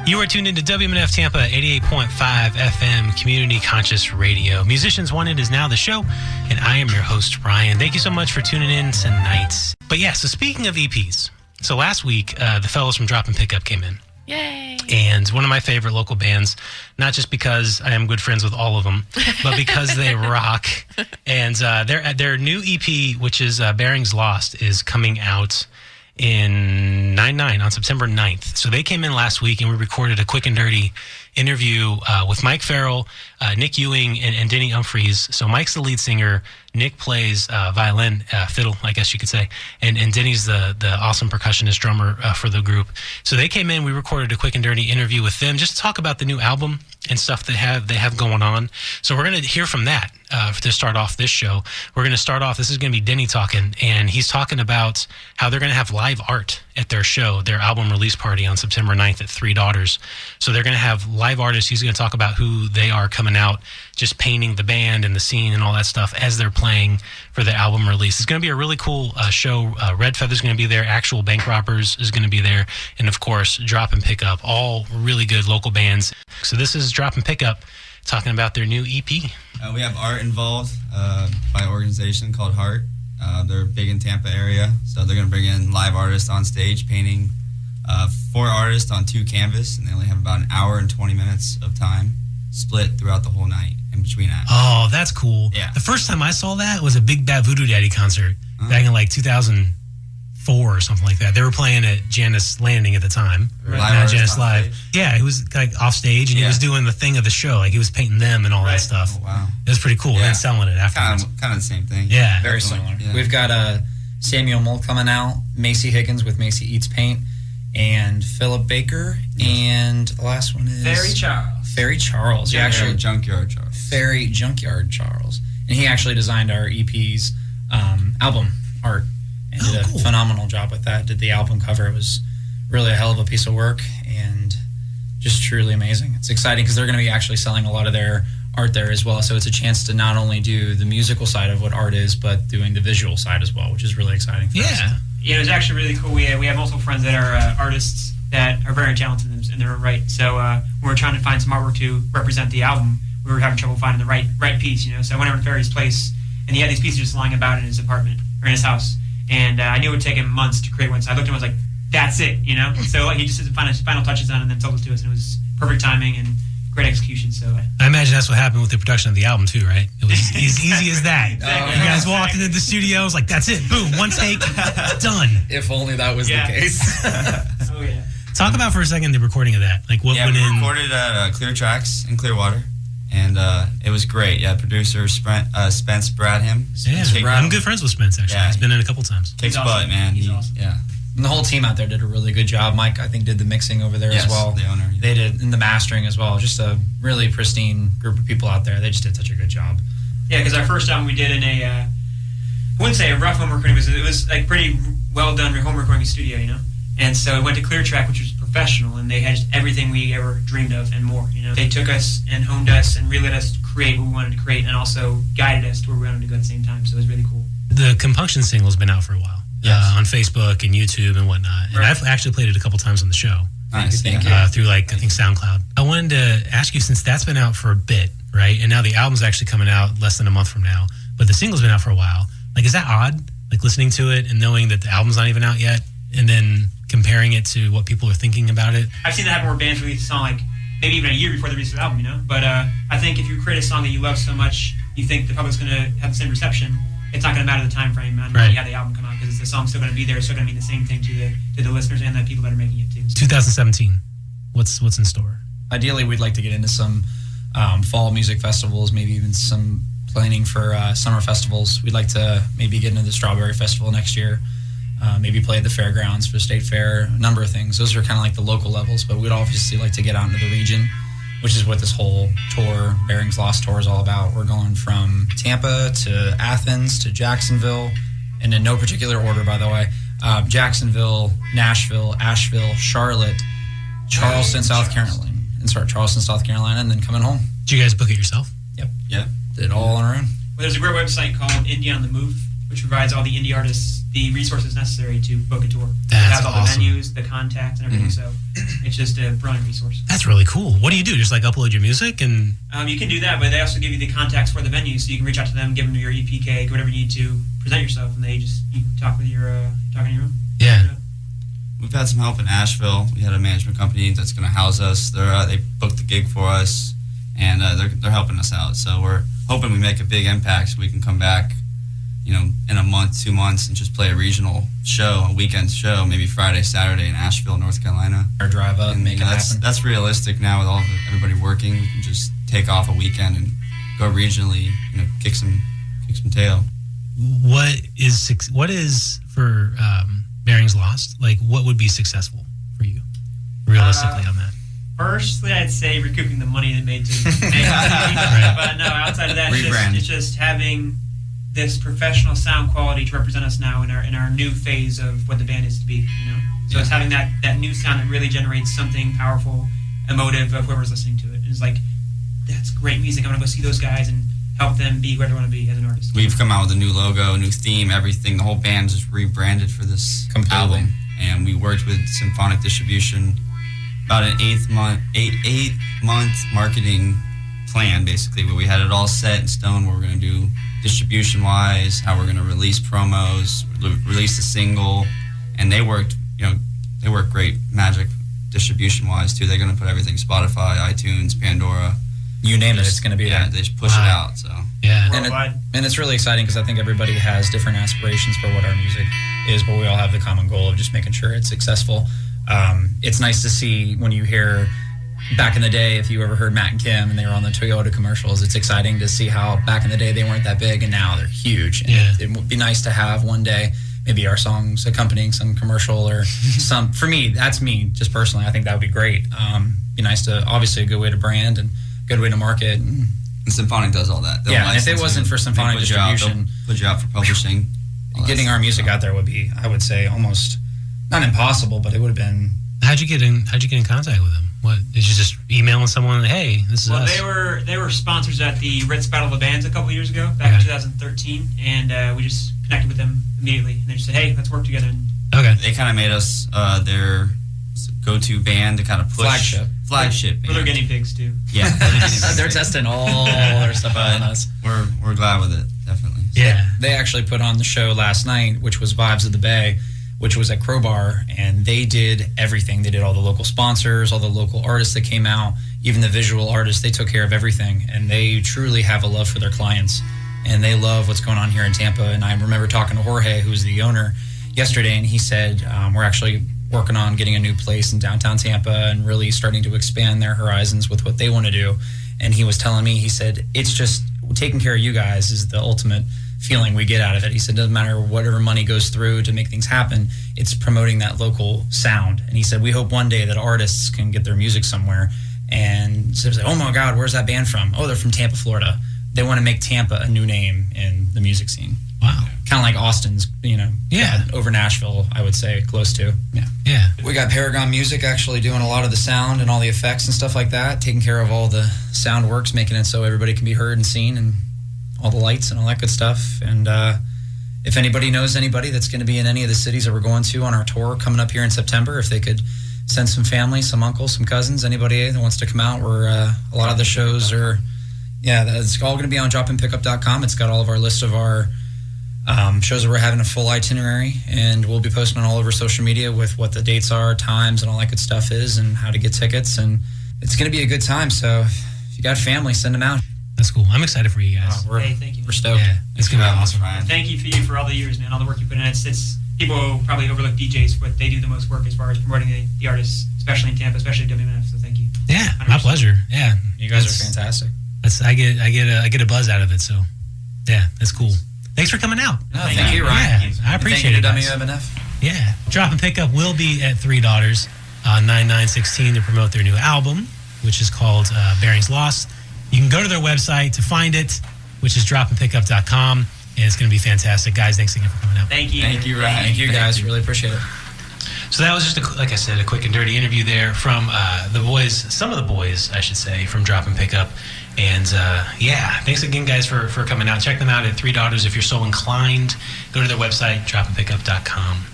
You are tuned into WMNF Tampa 88.5 FM Community Conscious Radio. Musicians Wanted is now the show, and I am your host, Ryan. Thank you so much for tuning in tonight. But yeah, so speaking of EPs, so last week, the fellows from Dropin Pickup came in. Yay! And one of my favorite local bands, not just because I am good friends with all of them, but because they rock. And their new EP, which is Bearings Lost, is coming out in 9/9 on September 9th. So they came in last week and we recorded a quick and dirty interview with Mike Farrell, Nick Ewing, and Denny Humphreys. So Mike's the lead singer, Nick plays violin, fiddle, I guess you could say, and Denny's the awesome percussionist drummer for the group. So they came in, we recorded a quick and dirty interview with them just to talk about the new album and stuff they have going on. So we're going to hear from that to start off this show. We're going to start off, this is going to be Denny talking, and he's talking about how they're going to have live art at their show, their album release party on September 9th at Three Daughters. So they're going to have live artists. He's going to talk about who they are coming out, just painting the band and the scene and all that stuff as they're playing for the album release. It's going to be a really cool show. Red Feather's going to be there. Actual Bank Robbers is going to be there. And, of course, Dropin Pickup, all really good local bands. So this is Dropin Pickup talking about their new EP. We have art involved by an organization called Heart. They're big in Tampa area, so they're going to bring in live artists on stage painting 4 artists on 2 canvas, and they only have about an hour and 20 minutes of time split throughout the whole night in between acts. Oh, that's cool. Yeah. The first time I saw that was a Big Bad Voodoo Daddy concert back in like 2004 or something like that. They were playing at Janice Landing at the time. Live Janice Live. Yeah, he was like off stage and he was doing the thing of the show. Like he was painting them and all that stuff. Oh, wow. It was pretty cool. Yeah. And selling it afterwards. Kind of the same thing. Yeah. Very similar. Yeah. We've got Samuel Mold coming out, Macy Higgins with Macy Eats Paint, and Philip Baker, and the last one is Ferry Charles. Yeah, actually Junkyard Charles. Ferry Junkyard Charles. And he actually designed our EP's album art and did a phenomenal job with that. Did the album cover. It was really a hell of a piece of work and just truly amazing. It's exciting because they're going to be actually selling a lot of their art there as well. So it's a chance to not only do the musical side of what art is, but doing the visual side as well, which is really exciting for us. Yeah, it was actually really cool. We have multiple friends that are artists that are very talented in their own right. So when we're trying to find some artwork to represent the album, we were having trouble finding the right piece, you know. So I went over to Ferry's place, and he had these pieces just lying about in his apartment or in his house. And I knew it would take him months to create one. So I looked at him and was like, that's it, you know. So he just did the final touches on it and then told it to us. And it was perfect timing and great execution. So I imagine that's what happened with the production of the album too, right? It was as easy as that. Exactly. You guys walked into the studio, it was like, that's it, boom, one take, done. If only that was the case. Oh yeah. Talk about for a second the recording of that. Like what went in. We recorded at Clear Tracks in Clearwater, and it was great. Yeah, producer Spence Bradham. Yeah, I'm good friends with Spence actually. Yeah. He's been in a couple times. Kicks butt, man. He's awesome. Yeah. And the whole team out there did a really good job. Mike, I think, did the mixing over there as well. The owner. Yeah. They did, and the mastering as well. Just a really pristine group of people out there. They just did such a good job. Yeah, because our first album we did in I wouldn't say a rough home recording, it was like pretty well done home recording studio, you know. And so we went to Clear Track, which was professional, and they had just everything we ever dreamed of and more, you know. They took us and honed us and really let us create what we wanted to create and also guided us to where we wanted to go at the same time. So it was really cool. The Compunction single's been out for a while. Yes. On Facebook and YouTube and whatnot. And I've actually played it a couple times on the show. Nice. Thank you. Through I think SoundCloud. I wanted to ask you, since that's been out for a bit, right? And now the album's actually coming out less than a month from now, but the single's been out for a while. Like, is that odd? Like listening to it and knowing that the album's not even out yet and then comparing it to what people are thinking about it? I've seen that happen where bands release a song like maybe even a year before they release the album, you know? But I think if you create a song that you love so much, you think the public's going to have the same reception, it's not going to matter the time frame on when you have the album come out because the song's still going to be there. It's still going to mean the same thing to the listeners and the people that are making it too. 2017. What's in store? Ideally, we'd like to get into some fall music festivals, maybe even some planning for summer festivals. We'd like to maybe get into the Strawberry Festival next year, maybe play at the fairgrounds for the state fair, a number of things. Those are kind of like the local levels, but we'd obviously like to get out into the region, which is what this whole tour, Bearings Lost tour, is all about. We're going from Tampa to Athens to Jacksonville, and in no particular order, by the way. Jacksonville, Nashville, Asheville, Charlotte, Charleston, South Carolina, and then coming home. Did you guys book it yourself? Yep. Did it all on our own. Well, there's a great website called Indie on the Move, which provides all the indie artists the resources necessary to book a tour. That's it has all awesome. the venues, the contacts, and everything. So it's just a brilliant resource. That's really cool. What do you do? Just like upload your music and... You can do that, but they also give you the contacts for the venues, so you can reach out to them, give them your EPK, whatever you need to present yourself, and you talk with your talk on your own. Yeah. We've had some help in Asheville. We had a management company that's going to house us. They booked the gig for us, and they're helping us out. So we're hoping we make a big impact so we can come back, in a month, 2 months, and just play a regional show, a weekend show, maybe Friday, Saturday in Asheville, North Carolina. Or drive up and make it happen. That's realistic now with everybody working. We can just take off a weekend and go regionally, kick some tail. What is for Bearings Lost? Like, what would be successful for you, realistically, on that? Firstly, I'd say recouping the money that made to make it. But no, outside of that, it's just having this professional sound quality to represent us now in our new phase of what the band is to be. So it's having that new sound that really generates something powerful, emotive of whoever's listening to it. And it's like, that's great music. I'm gonna go see those guys and help them be where they want to be as an artist. We've come out with a new logo, a new theme, everything. The whole band just rebranded for this album, and we worked with Symphonic Distribution about an 8-month marketing plan, basically, where we had it all set in stone. What we're going to do distribution-wise, how we're going to release promos, release the single, and they worked great. Magic distribution-wise too. They're going to put everything: Spotify, iTunes, Pandora. You name it, it's going to be there. They just push it out. So and it's really exciting because I think everybody has different aspirations for what our music is, but we all have the common goal of just making sure it's successful. It's nice to see when you hear back in the day, if you ever heard Matt and Kim and they were on the Toyota commercials, it's exciting to see how back in the day they weren't that big and now they're huge. And it would be nice to have one day maybe our songs accompanying some commercial or some. For me, that's me, just personally. I think that would be great. Be nice to, obviously, a good way to brand and good way to market. And Symphonic does all that. And if it wasn't for Symphonic Distribution, put you out for publishing. Getting our music out there would be, I would say, almost not impossible, but it would have been. How'd you get in contact with them? What did you just emailing someone? Hey, this is us. They were sponsors at the Ritz Battle of the Bands a couple years ago, back in 2013, and we just connected with them immediately. And they just said, "Hey, let's work together." And they kind of made us their go-to band to kind of push flagship band. Well, they're guinea pigs too. Yeah, they're testing all their stuff on us. We're glad with it, definitely. Yeah, they actually put on the show last night, which was Vibes of the Bay, which was at Crowbar, and they did everything. They did all the local sponsors, all the local artists that came out, even the visual artists. They took care of everything, and they truly have a love for their clients, and they love what's going on here in Tampa. And I remember talking to Jorge, who's the owner, yesterday, and he said, we're actually working on getting a new place in downtown Tampa and really starting to expand their horizons with what they want to do. And he was telling me, he said, it's just taking care of you guys is the ultimate feeling we get out of it. He said, doesn't matter whatever money goes through to make things happen, it's promoting that local sound. And he said, we hope one day that artists can get their music somewhere. And so it was like, oh my God, where's that band from? Oh, they're from Tampa, Florida. They want to make Tampa a new name in the music scene. Wow. Kind of like Austin's, over Nashville, I would say, close to. Yeah. We got Paragon Music actually doing a lot of the sound and all the effects and stuff like that, taking care of all the sound works, making it so everybody can be heard and seen, and all the lights and all that good stuff. And if anybody knows anybody that's going to be in any of the cities that we're going to on our tour coming up here in September, if they could send some family, some uncles, some cousins, anybody that wants to come out, where a lot of the shows are, it's all going to be on dropinpickup.com. It's got all of our list of our shows that we're having, a full itinerary, and we'll be posting on all over social media with what the dates are, times, and all that good stuff is, and how to get tickets. And it's going to be a good time. So if you got family, send them out. That's cool. I'm excited for you guys. Thank you. We're stoked. Yeah, it's going to be awesome. Ryan. Thank you for all the years, man. All the work you put in. It's people probably overlook DJs, but they do the most work as far as promoting the artists, especially in Tampa, especially WMNF. So thank you. Yeah, 100%. My pleasure. Yeah, you guys are fantastic. I get a buzz out of it. So yeah, that's cool. Thanks for coming out. No, thank you, Ryan. Yeah, I appreciate it. Thank you to WMNF. Yeah, Dropin Pickup will be at $3 on 9/9/16 to promote their new album, which is called Bearings Lost. You can go to their website to find it, which is dropinpickup.com, and it's going to be fantastic. Guys, thanks again for coming out. Thank you. Thank you, Ryan. Thank you, guys. Really appreciate it. So that was just, like I said, a quick and dirty interview there from the boys, some of the boys, I should say, from Dropin Pickup. And yeah, thanks again, guys, for coming out. Check them out at Three Daughters if you're so inclined. Go to their website, dropinpickup.com.